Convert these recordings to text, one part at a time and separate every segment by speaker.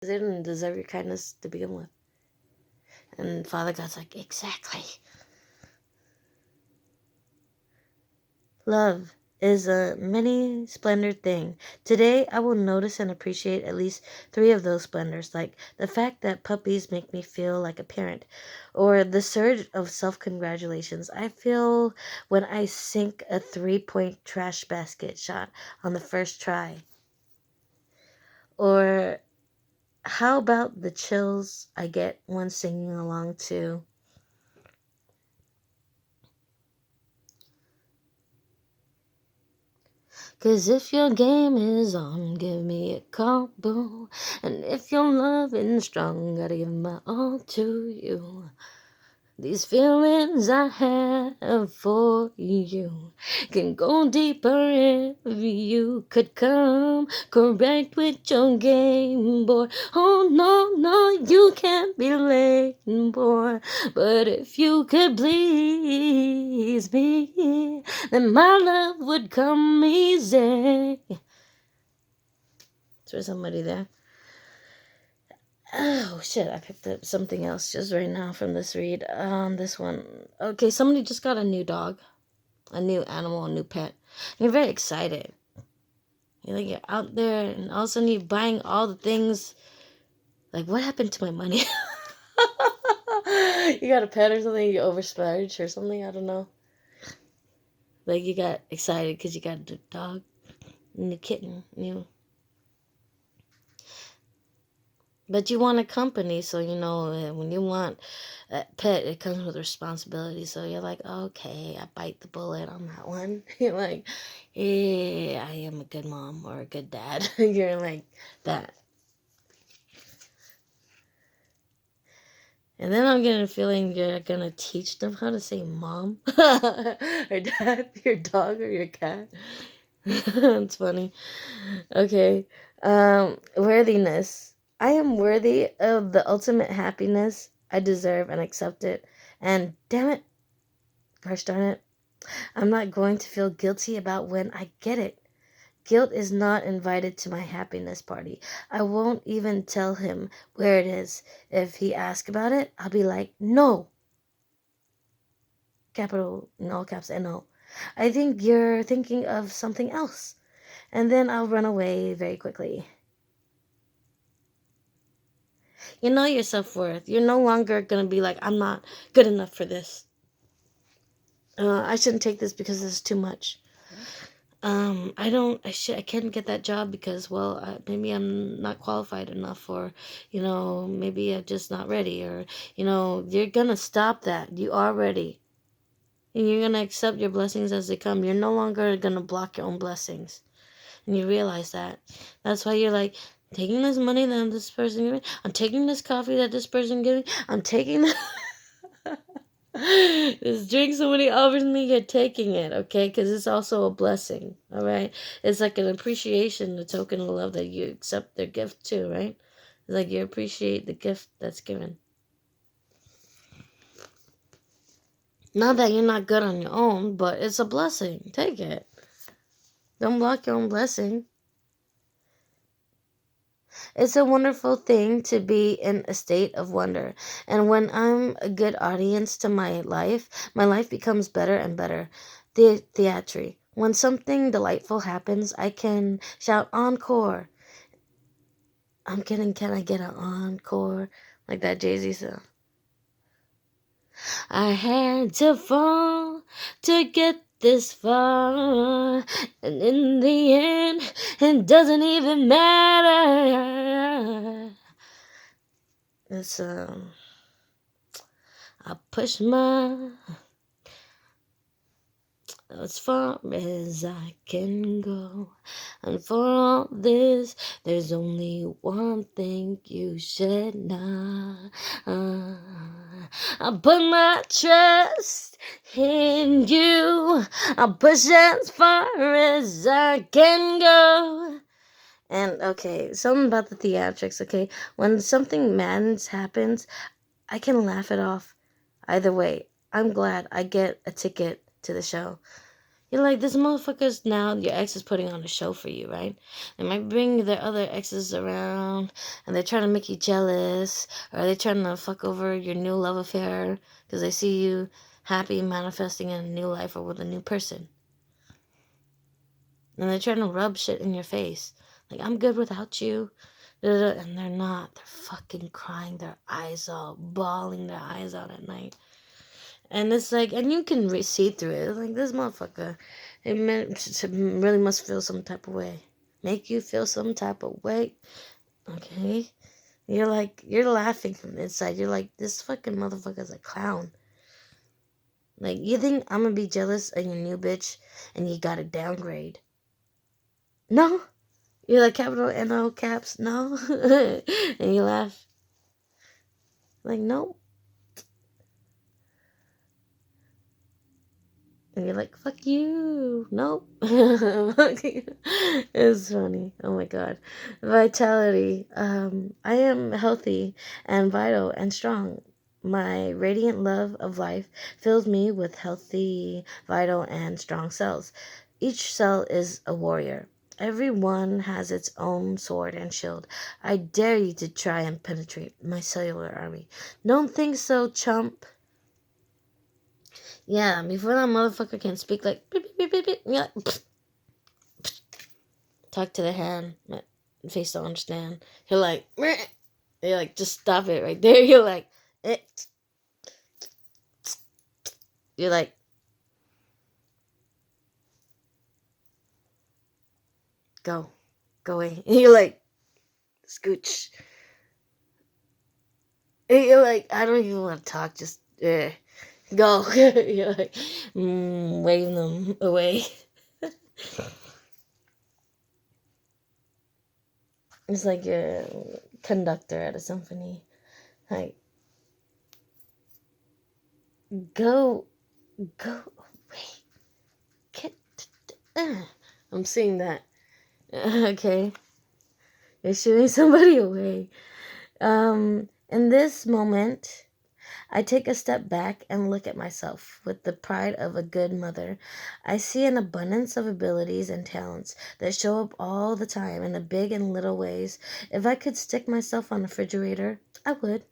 Speaker 1: They didn't deserve your kindness to begin with. And Father God's like, exactly. Love is a many splendored thing. Today, I will notice and appreciate at least 3 of those splendors, like the fact that puppies make me feel like a parent, or the surge of self-congratulations I feel when I sink a 3-point trash basket shot on the first try, or how about the chills I get when singing along to "'Cause if your game is on, give me a call, boo. And if your loving strong, gotta give my all to you. These feelings I have for you can go deeper if you could come correct with your game, boy. Oh, no, no, you can't be late, boy. But if you could please me, then my love would come easy." Is there somebody there? Oh shit, I picked up something else just right now from this read. This one. Okay, somebody just got a new dog, a new animal, a new pet. And you're very excited. You're out there and all of a sudden you're buying all the things. Like, what happened to my money? You got a pet or something, you oversplurged or something, I don't know. Like, you got excited because you got a dog, a new kitten, new. But you want a company, so when you want a pet, it comes with responsibility. So you're like, okay, I bite the bullet on that one. You're like, yeah, I am a good mom or a good dad. You're like that. And then I'm getting a feeling you're gonna teach them how to say mom or dad, your dog or your cat. It's funny. Okay. Worthiness. I am worthy of the ultimate happiness. I deserve and accept it. And damn it, gosh darn it, I'm not going to feel guilty about when I get it. Guilt is not invited to my happiness party. I won't even tell him where it is. If he asks about it, I'll be like, no. Capital, in all caps, no. I think you're thinking of something else. And then I'll run away very quickly. You know your self-worth. You're no longer going to be like, I'm not good enough for this. I shouldn't take this because this is too much. I can't get that job because, well, maybe I'm not qualified enough, or, maybe I'm just not ready, or, you're going to stop that. You are ready. And you're going to accept your blessings as they come. You're no longer going to block your own blessings. And you realize that. That's why you're like, taking this money that this person giving, I'm taking this coffee that this person giving, I'm taking this drink somebody offers me, you're taking it, okay? Because it's also a blessing, all right? It's like an appreciation, a token of love that you accept their gift too, right? It's like you appreciate the gift that's given. Not that you're not good on your own, but it's a blessing. Take it. Don't block your own blessing. It's a wonderful thing to be in a state of wonder. And when I'm a good audience to my life becomes better and better. Theatry. When something delightful happens, I can shout encore. I'm kidding, can I get an encore? Like that Jay-Z song. I had to fall to get this far, and in the end, it doesn't even matter. It's I push my as far as I can go, and for all this, there's only one thing you should know. I put my trust in you. I push as far as I can go. And okay, something about the theatrics, okay? When something madness happens, I can laugh it off. Either way, I'm glad I get a ticket to the show. You're like, this motherfucker's now, your ex is putting on a show for you, right? They might bring their other exes around and they're trying to make you jealous, or they're trying to fuck over your new love affair because they see you happy manifesting in a new life or with a new person. And they're trying to rub shit in your face. Like, I'm good without you. And they're not. They're fucking crying their eyes out, bawling their eyes out at night. And it's like, and you can see through it. It's like, this motherfucker, it really must feel some type of way. Make you feel some type of way. Okay? You're like, you're laughing from the inside. You're like, this fucking motherfucker's a clown. Like, you think I'm gonna be jealous of your new bitch and you gotta downgrade? No? You're like, capital N-O caps? No? And you laugh. Like, nope. And you're like, fuck you. Nope. It's funny. Oh my God. Vitality. I am healthy and vital and strong. My radiant love of life fills me with healthy, vital, and strong cells. Each cell is a warrior. Every one has its own sword and shield. I dare you to try and penetrate my cellular army. Don't think so, chump. Yeah, before that motherfucker can speak, like, beep, beep, beep, beep, yeah, talk to the hand, my face don't understand. You're like, meh. You're like, just stop it right there. You're like, eh. You're like, go away. And you're like, scooch. And you're like, I don't even want to talk, just, go. You're like, waving them away. It's like you're a conductor at a symphony. Like, go away. Get, I'm seeing that. Okay. You're shooing somebody away. In this moment, I take a step back and look at myself with the pride of a good mother. I see an abundance of abilities and talents that show up all the time in the big and little ways. If I could stick myself on a refrigerator, I would.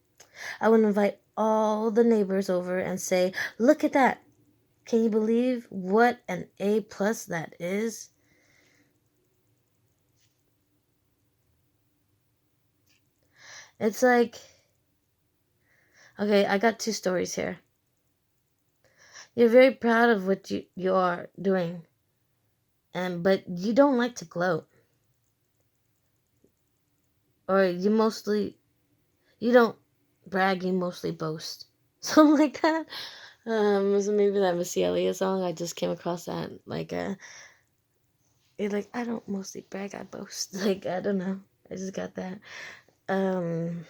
Speaker 1: I would invite all the neighbors over and say, look at that. Can you believe what an A+ that is? It's like, okay, I got two stories here. You're very proud of what you are doing, but you don't like to gloat. Or you don't brag, you mostly boast. Something like that. So maybe that Missy Elliott song, I just came across that, like, you're like, I don't mostly brag, I boast. Like, I don't know. I just got that. And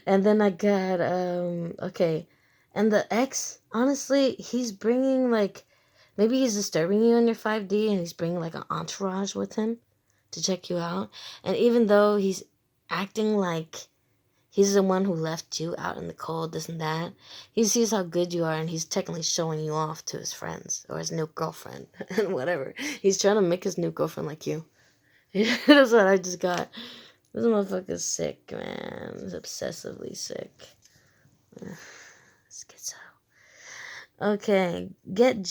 Speaker 1: then I got, okay. And the ex, honestly, he's bringing, like, maybe he's disturbing you on your 5D and he's bringing, like, an entourage with him to check you out. And even though he's acting like he's the one who left you out in the cold, this and that, he sees how good you are and he's technically showing you off to his friends or his new girlfriend and whatever. He's trying to make his new girlfriend like you. That's what I just got. This motherfucker's sick, man. He's obsessively sick. Schizo. Okay, get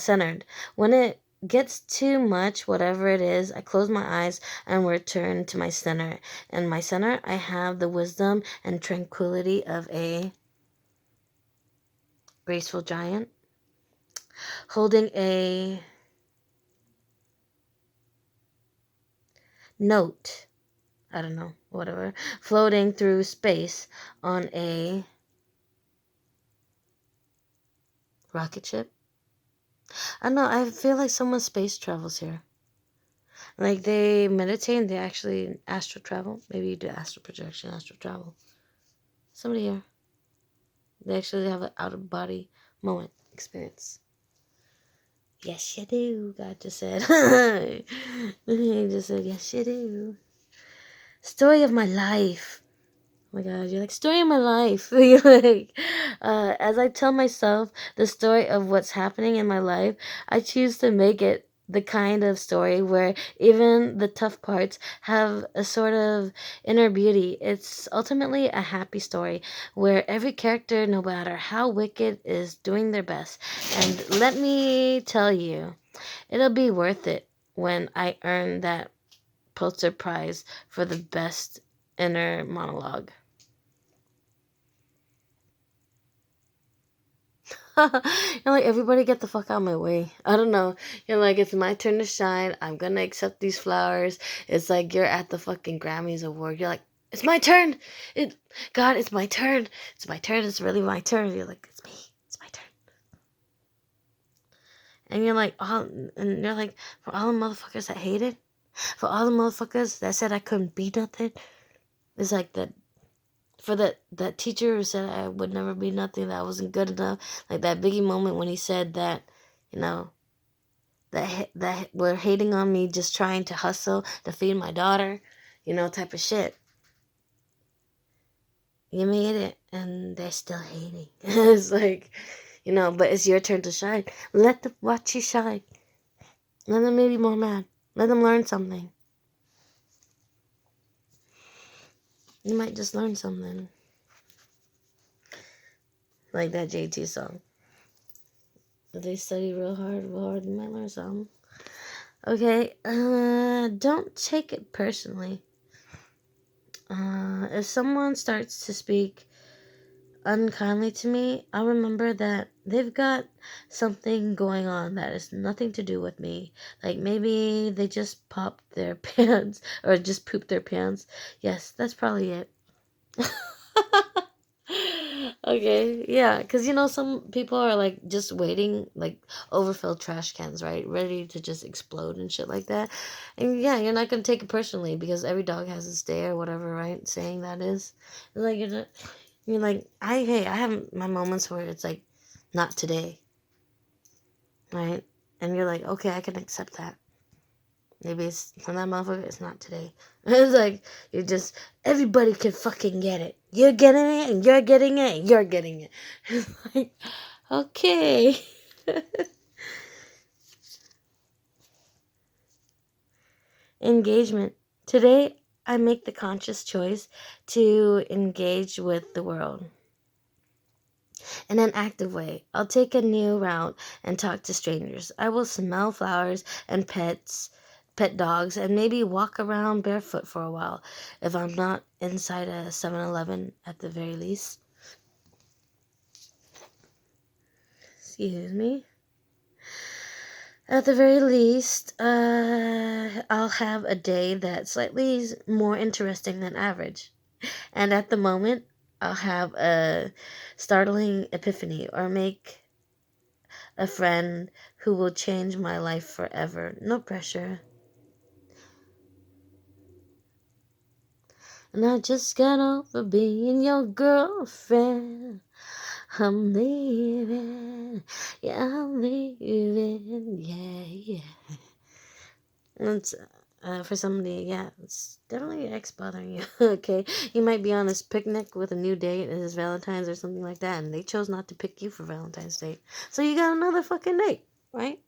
Speaker 1: centered. When it gets too much, whatever it is, I close my eyes and return to my center. In my center, I have the wisdom and tranquility of a graceful giant holding a note. I don't know, whatever, floating through space on a rocket ship. I don't know, I feel like someone space travels here. Like, they meditate and they actually astral travel. Maybe you do astral projection, astral travel. Somebody here. They actually have an out-of-body moment experience. Yes, you do, God just said. He just said, yes, you do. Story of my life. my god, you're like, story of my life. You're like, as I tell myself the story of what's happening in my life, I choose to make it the kind of story where even the tough parts have a sort of inner beauty. It's ultimately a happy story where every character, no matter how wicked, is doing their best. And let me tell you, it'll be worth it when I earn that Pulitzer Prize for the best inner monologue. You're like, everybody get the fuck out of my way. I don't know. You're like, it's my turn to shine. I'm gonna accept these flowers. It's like you're at the fucking Grammys award. You're like, it's my turn. God, it's my turn. It's my turn. It's really my turn. You're like, it's me. It's my turn. And you're like, for all the motherfuckers that hated, for all the motherfuckers that said I couldn't be nothing, it's like that. For that teacher who said I would never be nothing, that I wasn't good enough, like that Biggie moment when he said that, you know, that were hating on me just trying to hustle to feed my daughter, type of shit. You made it, and they're still hating. It's like, but it's your turn to shine. Let them watch you shine. Let them make you more mad. Let them learn something. You might just learn something. Like that JT song. If they study real hard, they might learn something. Okay, don't take it personally. If someone starts to speak unkindly to me, I'll remember that they've got something going on that has nothing to do with me. Like maybe they just popped their pants or just pooped their pants. Yes, that's probably it. Okay, yeah, because some people are like just waiting, like overfilled trash cans, right? Ready to just explode and shit like that. And yeah, you're not gonna take it personally because every dog has its day or whatever, right? Saying that is. Like you're like, I have my moments where it's like, not today, right? And you're like, okay, I can accept that. Maybe it's from that motherfucker, it's not today. It's like, everybody can fucking get it. You're getting it, and you're getting it, and you're getting it. It's like, okay. Engagement. Today, I make the conscious choice to engage with the world in an active way. I'll take a new route and talk to strangers. I will smell flowers and pet dogs, and maybe walk around barefoot for a while if I'm not inside a 7-Eleven at the very least. Excuse me. At the very least, I'll have a day that's slightly more interesting than average. And at the moment, I'll have a startling epiphany or make a friend who will change my life forever. No pressure. And I just got over being your girlfriend. I'm leaving. Yeah, I'm leaving. Yeah. It's for somebody, yeah, it's definitely your ex bothering you. Okay, you might be on this picnic with a new date and it's Valentine's or something like that, and they chose not to pick you for Valentine's Day, so you got another fucking date, right?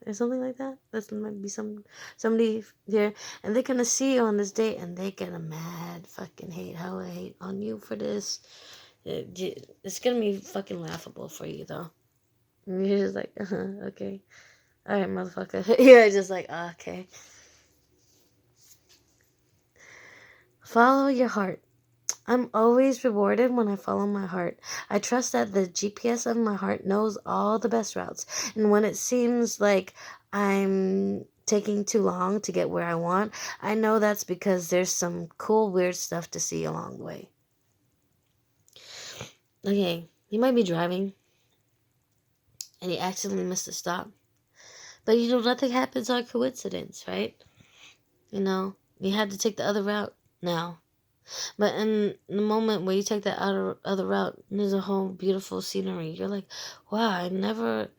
Speaker 1: Or something like that. That might be somebody here, and they're gonna see you on this date, and they gonna mad fucking hate how I hate on you for this. It's gonna be fucking laughable for you though. And you're just like, okay, all right, motherfucker. You're just like, okay. Follow your heart. I'm always rewarded when I follow my heart. I trust that the GPS of my heart knows all the best routes. And when it seems like I'm taking too long to get where I want, I know that's because there's some cool, weird stuff to see along the way. Okay, you might be driving and you accidentally missed a stop. But nothing happens on coincidence, right? You had to take the other route now. But in the moment where you take that other route, there's a whole beautiful scenery. You're like, wow, I never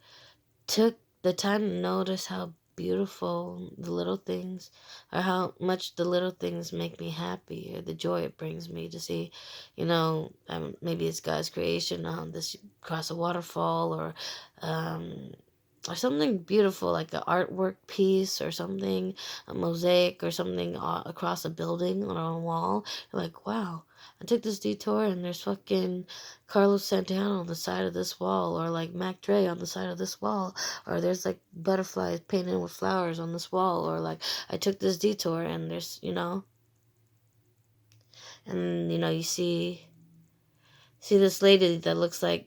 Speaker 1: took the time to notice how beautiful the little things, or how much the little things make me happy, or the joy it brings me to see, maybe it's God's creation on this across a waterfall, um, or something beautiful like an artwork piece or something, a mosaic or something across a building on a wall. You're like, wow, I took this detour and there's fucking Carlos Santana on the side of this wall, or like Mac Dre on the side of this wall, or there's like butterflies painted with flowers on this wall, or like I took this detour and there's, and you see this lady that looks like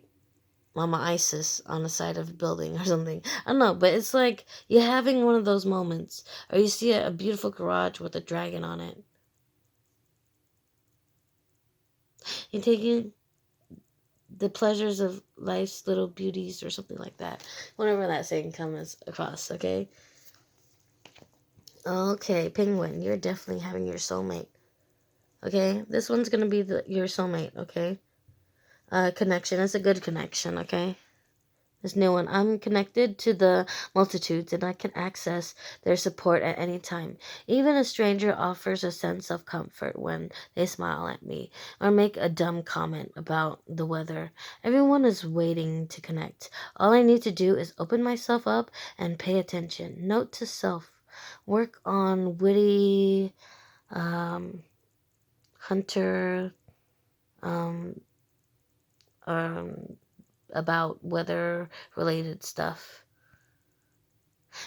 Speaker 1: Mama Isis on the side of a building or something. I don't know, but it's like you're having one of those moments, or you see a beautiful garage with a dragon on it. You're taking the pleasures of life's little beauties or something like that. Whenever that saying comes across, okay? Okay, Penguin, you're definitely having your soulmate. Okay? This one's gonna be your soulmate, okay? Connection. It's a good connection, okay? This new one. I'm connected to the multitudes and I can access their support at any time. Even a stranger offers a sense of comfort when they smile at me or make a dumb comment about the weather. Everyone is waiting to connect. All I need to do is open myself up and pay attention. Note to self. Work on witty, hunter, um, um, about weather related stuff.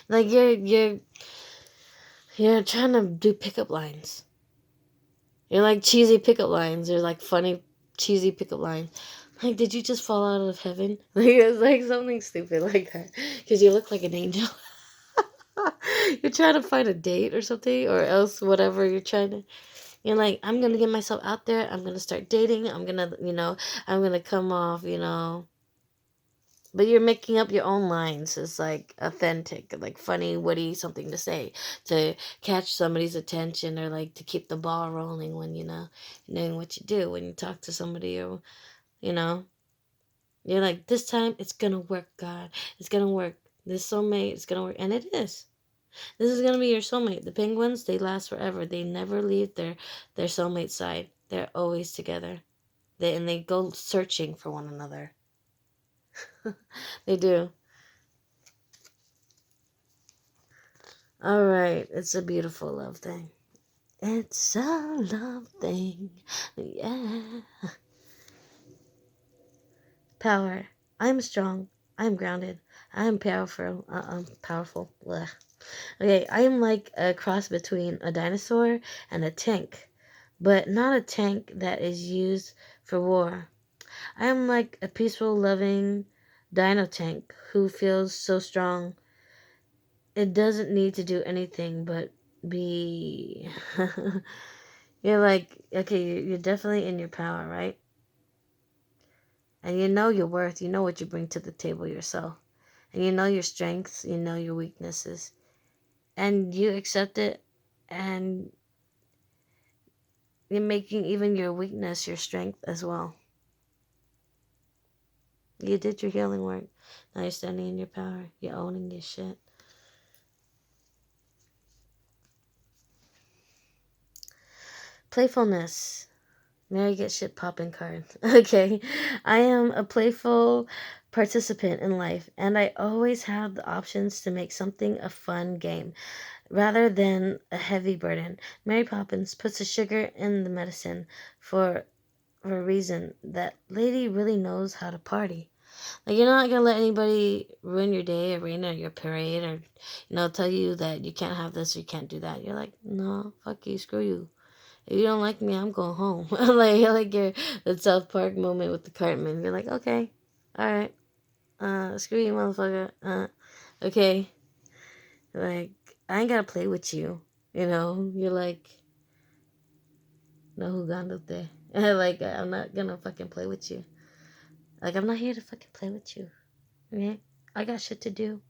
Speaker 1: Like you're trying to do pickup lines. You're like cheesy pickup lines. You're like funny cheesy pickup lines. Like, did you just fall out of heaven? Like, it's like something stupid like that. Because you look like an angel. You're trying to find a date or something, or else whatever you're trying to. You're like, I'm gonna get myself out there. I'm gonna start dating. I'm gonna come off, But you're making up your own lines. It's like authentic, like funny, witty, something to say to catch somebody's attention, or like to keep the ball rolling when knowing what you do when you talk to somebody, or you know, you're like, this time it's gonna work, God. It's gonna work. This soulmate is gonna work, and it is. This is gonna be your soulmate. The penguins, they last forever. They never leave their soulmate side. They're always together. They go searching for one another. They do. All right, it's a beautiful love thing. It's a love thing, yeah. Power. I'm strong. I'm grounded. I'm powerful. Powerful. Blech. Okay, I am like a cross between a dinosaur and a tank, but not a tank that is used for war. I am like a peaceful, loving dino tank who feels so strong it doesn't need to do anything but be. You're like, okay, you're definitely in your power, right? And you know your worth, you know what you bring to the table yourself. And you know your strengths, you know your weaknesses. And you accept it, and you're making even your weakness your strength as well. You did your healing work. Now you're standing in your power. You're owning your shit. Playfulness. Mary get shit popping card. Okay. I am a playful participant in life, and I always have the options to make something a fun game rather than a heavy burden. Mary Poppins puts the sugar in the medicine for a reason. That lady really knows how to party. Like, you're not gonna let anybody ruin your day or ruin your parade, or tell you that you can't have this or you can't do that. You're like, no, fuck you, screw you. If you don't like me, I'm going home. like your the South Park moment with the Cartman. You're like, okay, all right, screw you, motherfucker. Okay, like I ain't gotta play with you. You're like, no jugándote. Like, I'm not gonna fucking play with you. Like, I'm not here to fucking play with you. Okay, I got shit to do.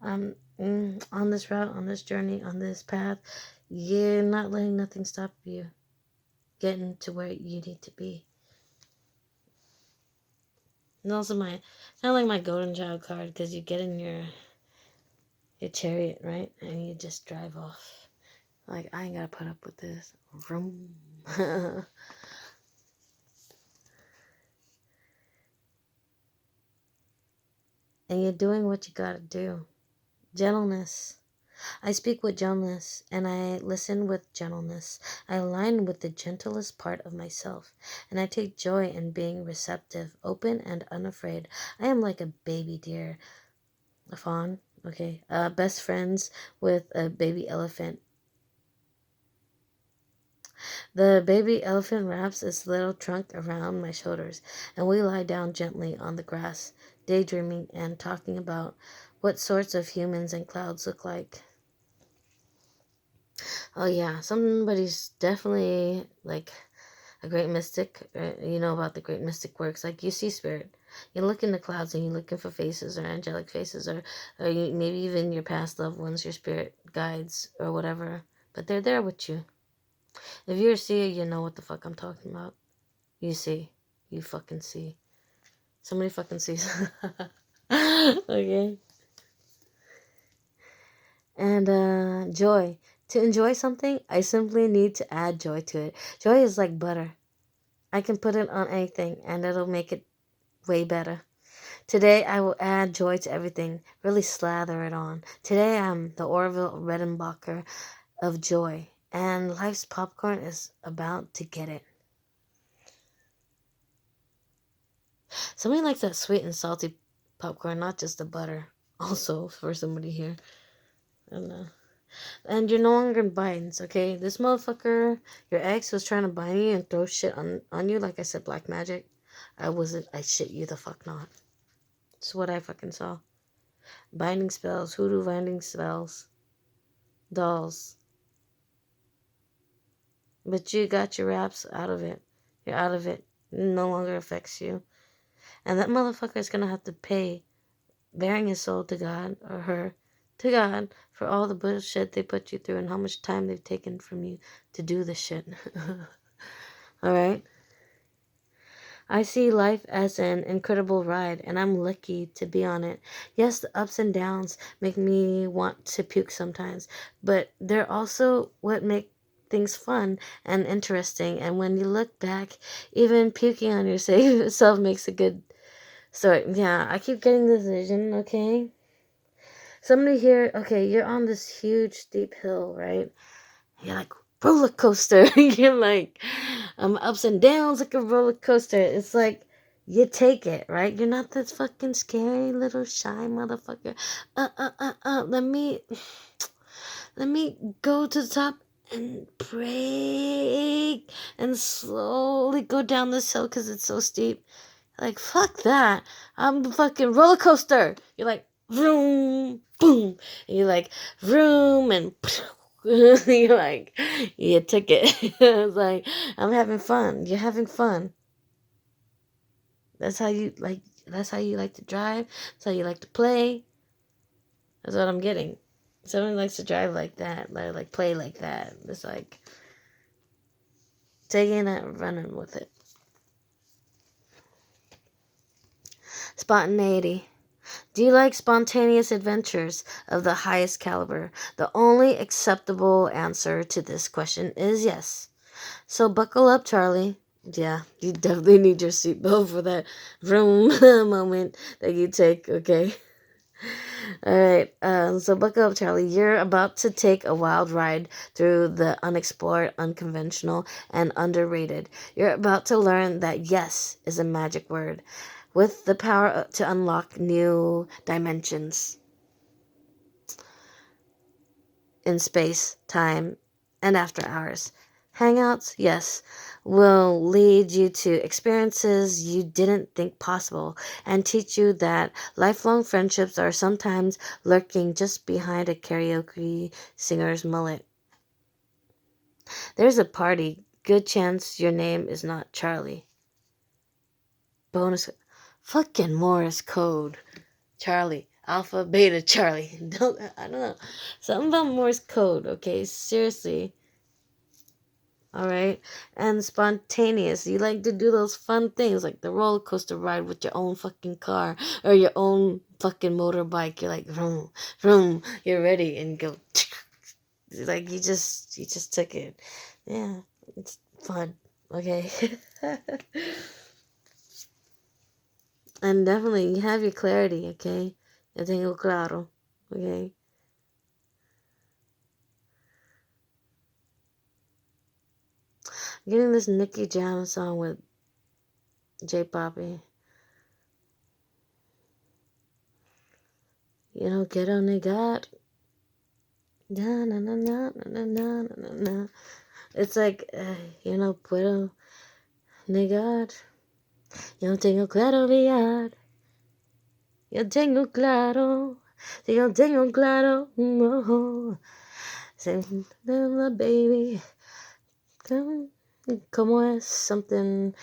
Speaker 1: On this route, on this journey, on this path. You're not letting nothing stop you getting to where you need to be. And also kind of like my golden child card, because you get in your your chariot, right? And you just drive off. Like, I ain't gotta put up with this. Vroom. And you're doing what you gotta do. Gentleness. I speak with gentleness, and I listen with gentleness. I align with the gentlest part of myself, and I take joy in being receptive, open, and unafraid. I am like a baby deer, a fawn, okay, best friends with a baby elephant. The baby elephant wraps its little trunk around my shoulders, and we lie down gently on the grass, daydreaming and talking about what sorts of humans and clouds look like. Oh yeah, somebody's definitely like a great mystic. You know about the great mystic works. Like you see spirit. You look in the clouds and you're looking for faces or angelic faces or maybe even your past loved ones, your spirit guides or whatever. But they're there with you. If you're a seer, you know what the fuck I'm talking about. You see. You fucking see. Somebody fucking sees. Okay. And joy. To enjoy something, I simply need to add joy to it. Joy is like butter. I can put it on anything and it'll make it way better. Today I will add joy to everything. Really slather it on. Today I'm the Orville Redenbacher of joy. And life's popcorn is about to get it. Somebody likes that sweet and salty popcorn, not just the butter. Also, for somebody here. I don't know. And you're no longer in binds, okay? This motherfucker, your ex was trying to bind you and throw shit on you, like I said, black magic. I shit you the fuck not. It's what I fucking saw. Binding spells, hoodoo binding spells, dolls. But you got your raps out of it. You're out of it. It no longer affects you. And that motherfucker is gonna have to pay, bearing his soul to God, or her, to God, for all the bullshit they put you through and how much time they've taken from you to do this shit. Alright? I see life as an incredible ride, and I'm lucky to be on it. Yes, the ups and downs make me want to puke sometimes, but they're also what make things fun and interesting. And when you look back, even puking on yourself makes a good story. Yeah, I keep getting this vision, okay? Somebody here, okay, you're on this huge, steep hill, right? You're like, roller coaster. You're like, ups and downs like a roller coaster. It's like, you take it, right? You're not this fucking scary little shy motherfucker. Let me go to the top and break and slowly go down this hill because it's so steep. Like, fuck that. I'm the fucking roller coaster. You're like, vroom, boom. And you're like, vroom, and you're like, you took it. It's like, I'm having fun. You're having fun. That's how you like. That's how you like to drive. That's how you like to play. That's what I'm getting. Someone likes to drive like that, like play like that. It's like taking it and running with it. Spontaneity. Do you like spontaneous adventures of the highest caliber? The only acceptable answer to this question is yes. So buckle up, Charlie. Yeah, you definitely need your seatbelt for that vroom moment that you take, okay? Alright, so buckle up, Charlie. You're about to take a wild ride through the unexplored, unconventional, and underrated. You're about to learn that yes is a magic word with the power to unlock new dimensions in space, time, and after hours. Hangouts, yes, will lead you to experiences you didn't think possible and teach you that lifelong friendships are sometimes lurking just behind a karaoke singer's mullet. There's a party. Good chance your name is not Charlie. Bonus. Fucking Morse code. Charlie. Alpha, beta, Charlie. I don't know. Something about Morse code, okay? Seriously. Alright? And spontaneous. You like to do those fun things like the roller coaster ride with your own fucking car or your own fucking motorbike. You're like, vroom, vroom. You're ready and go. Like you just took it. Yeah, it's fun. Okay. And definitely you have your clarity. Okay. Yo tengo claro. Okay. Getting this Nicky Jam song with J Poppy. You know, quiero negar. Na na na na na na na na. It's like, you know, puedo negar. Yo tengo claridad. Yo tengo claro. Yo tengo claro. Oh. Say, baby. Como es something.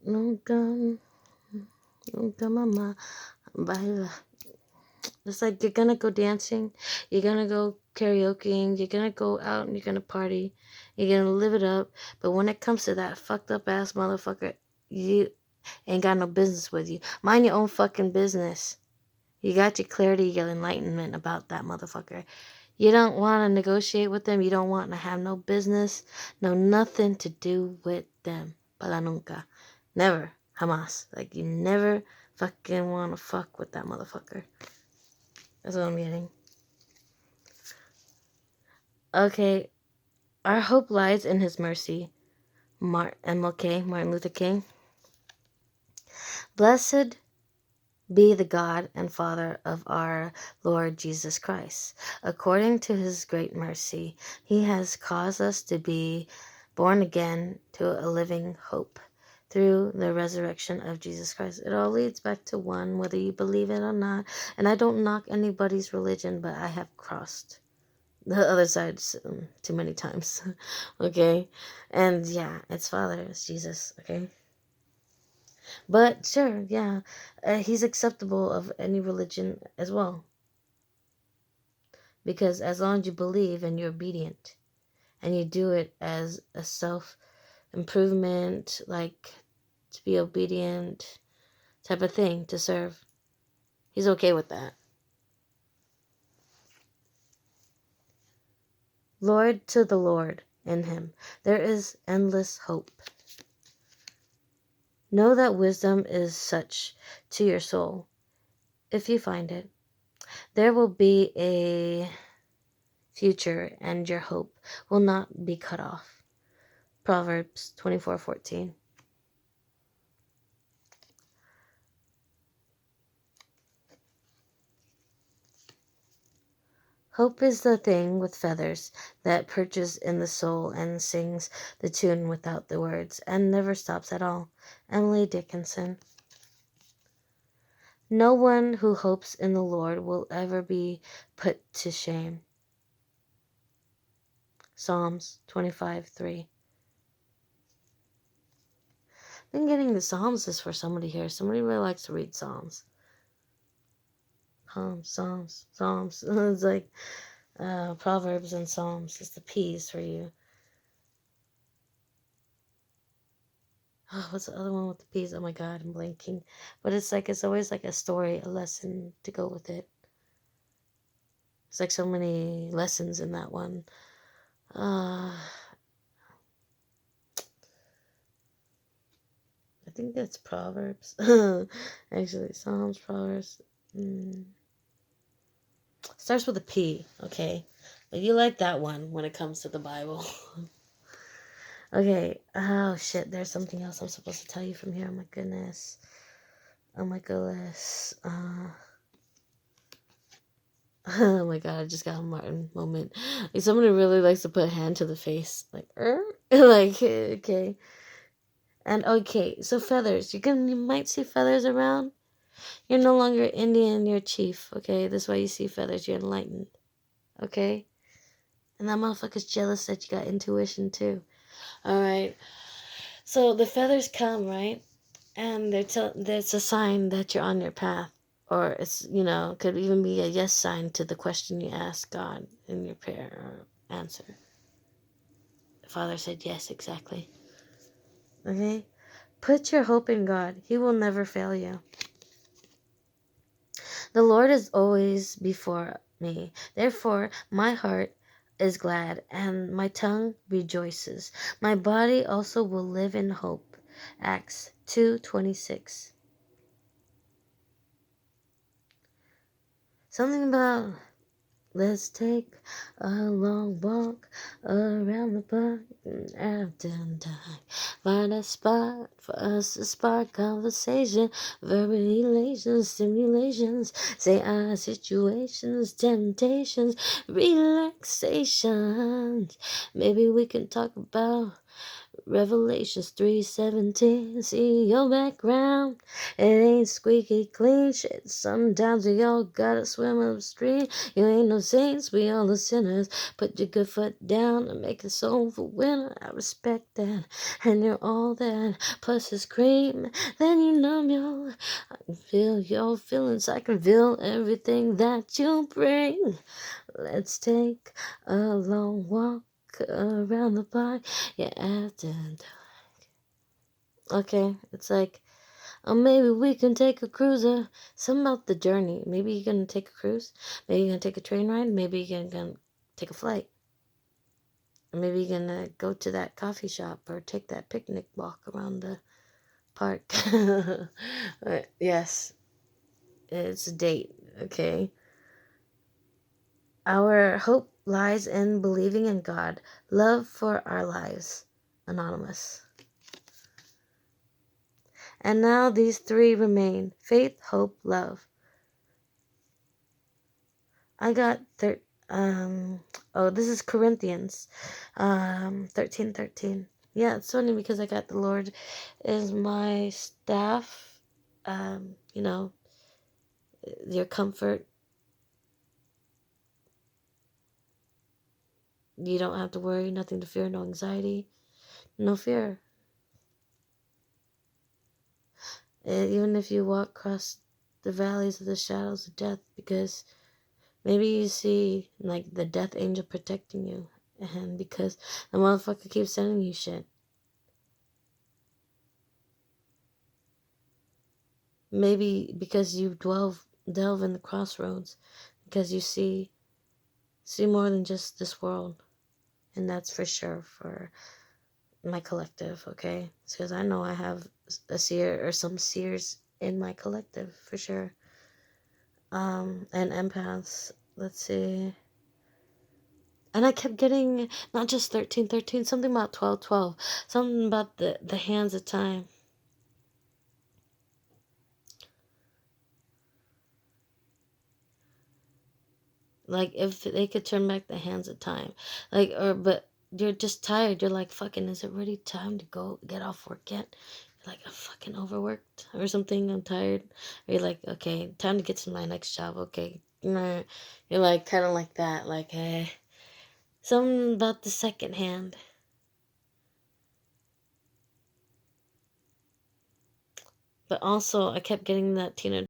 Speaker 1: Nunca. Nunca mamá. Baila. It's like you're gonna go dancing, you're gonna go karaokeing, you're gonna go out and you're gonna party, you're gonna live it up. But when it comes to that fucked up ass motherfucker, you ain't got no business with you. Mind your own fucking business. You got your clarity, your enlightenment about that motherfucker. You don't want to negotiate with them. You don't want to have no business, no nothing to do with them. Para nunca. Never. Jamás. Like, you never fucking want to fuck with that motherfucker. That's what I'm getting. Okay. Our hope lies in his mercy. MLK, Martin Luther King. Blessed be the God and Father of our Lord Jesus Christ. According to his great mercy, he has caused us to be born again to a living hope through the resurrection of Jesus Christ. It all leads back to one, whether you believe it or not. And I don't knock anybody's religion, but I have crossed the other side too many times. Okay? And yeah, it's Father, it's Jesus. Okay? But sure, yeah, he's acceptable of any religion as well. Because as long as you believe and you're obedient and you do it as a self-improvement, like to be obedient type of thing to serve, he's okay with that. Lord to the Lord in him, there is endless hope. Know that wisdom is such to your soul. If you find it, there will be a future and your hope will not be cut off. Proverbs 24:14. Hope is the thing with feathers that perches in the soul and sings the tune without the words and never stops at all. Emily Dickinson. No one who hopes in the Lord will ever be put to shame. Psalms 25:3. I think getting the Psalms is for somebody here. Somebody really likes to read Psalms. Psalms. It's like Proverbs and Psalms. It's the P's for you. Oh, what's the other one with the P's? Oh my God, I'm blanking. But it's always like a story, a lesson to go with it. It's like so many lessons in that one. I think that's Proverbs. Actually, Psalms, Proverbs. Starts with a P, okay? But you like that one when it comes to the Bible. Okay. Oh, shit. There's something else I'm supposed to tell you from here. Oh, my goodness. Oh, my goodness. Oh, my God. I just got a Martin moment. Like, somebody really likes to put a hand to the face. Like, like, okay. And, okay. So, feathers. You might see feathers around. You're no longer Indian. You're chief, okay? That's why you see feathers. You're enlightened, okay? And that motherfucker's jealous that you got intuition, too. All right. So the feathers come, right? And there's a sign that you're on your path. Or it's, could even be a yes sign to the question you ask God in your prayer or answer. The Father said yes, exactly. Okay? Put your hope in God. He will never fail you. The Lord is always before me. Therefore, my heart is glad and my tongue rejoices. My body also will live in hope. Acts 2:26. Something about let's take a long walk around the park after dark. Find a spot for us to spark conversation, verbal elations, stimulations, say our situations, temptations, relaxations. Maybe we can talk about Revelations 3:17. See your background, it ain't squeaky clean shit. Sometimes we all gotta swim upstream. You ain't no saints, we all the sinners. Put your good foot down and make a soul for winner. I respect that, and you're all that. Plus it's cream, then you numb your. I can feel your feelings. I can feel everything that you bring. Let's take a long walk around the park. Yeah, after. Okay, it's like, maybe we can take a cruiser. Something about the journey. Maybe you're gonna take a cruise. Maybe you're gonna take a train ride. Maybe you're gonna take a flight. Or maybe you're gonna go to that coffee shop or take that picnic walk around the park. Yes, it's a date. Okay. Our hope lies in believing in God. Love for our lives. Anonymous. And now these three remain: faith, hope, love. I got this is Corinthians 13:13. Yeah, it's funny because I got the Lord is my staff, you know, your comfort. You don't have to worry, nothing to fear, no anxiety, no fear. Even if you walk across the valleys of the shadows of death, because maybe you see like the death angel protecting you, and because the motherfucker keeps sending you shit. Maybe because you delve in the crossroads, because you see more than just this world, and that's for sure for my collective. Okay, because I know I have a seer or some seers in my collective for sure. And empaths. Let's see. And I kept getting not just 13:13, something about 12:12, something about the hands of time. Like if they could turn back the hands of time, but you're just tired. You're like, fucking, is it really time to go get off work yet? You're like, I'm fucking overworked or something. I'm tired. Or you're like, okay, time to get to my next job. Okay, nah. You're like kind of like that. Like, something about the second hand. But also, I kept getting that Tina